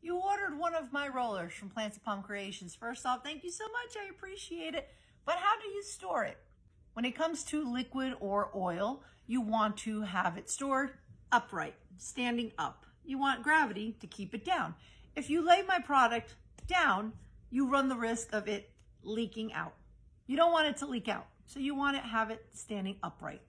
You ordered one of my rollers from Plants of Palm Creations. First off, thank you so much. I appreciate it. But how do you store it? When it comes to liquid or oil, you want to have it stored upright, standing up. You want gravity to keep it down. If you lay my product down, you run the risk of it leaking out. You don't want it to leak out, so you want to have it standing upright.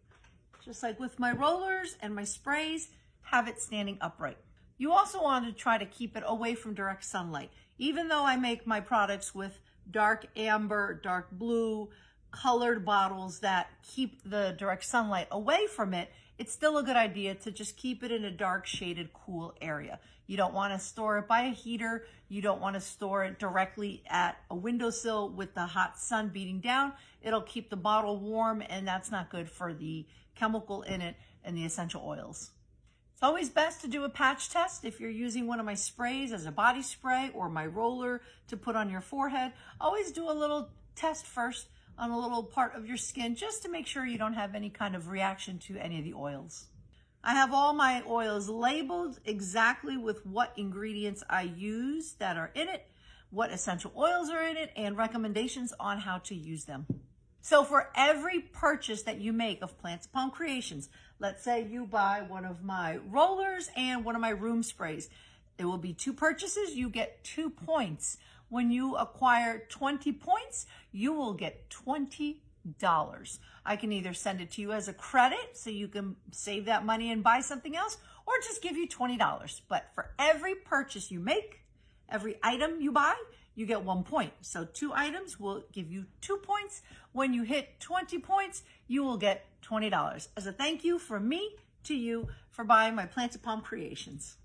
Just like with my rollers and my sprays, have it standing upright. You also want to try to keep it away from direct sunlight. Even though I make my products with dark amber, dark blue, colored bottles that keep the direct sunlight away from it, it's still a good idea to just keep it in a dark shaded, cool area. You don't want to store it by a heater. You don't want to store it directly at a windowsill with the hot sun beating down. It'll keep the bottle warm, and that's not good for the chemical in it and the essential oils. It's always best to do a patch test. If you're using one of my sprays as a body spray or my roller to put on your forehead, always do a little test first on a little part of your skin just to make sure you don't have any kind of reaction to any of the oils. I have all my oils labeled exactly with what ingredients I use that are in it, what essential oils are in it, and recommendations on how to use them. So for every purchase that you make of Plants of Palm Creations, let's say you buy one of my rollers and one of my room sprays, it will be 2 purchases, you get 2 points. When you acquire 20 points, you will get $20. I can either send it to you as a credit so you can save that money and buy something else, or just give you $20. But for every purchase you make, every item you buy, you get 1 point. So 2 items will give you 2 points. When you hit 20 points, you will get $20 as a thank you from me to you for buying my Plants of Palm Creations.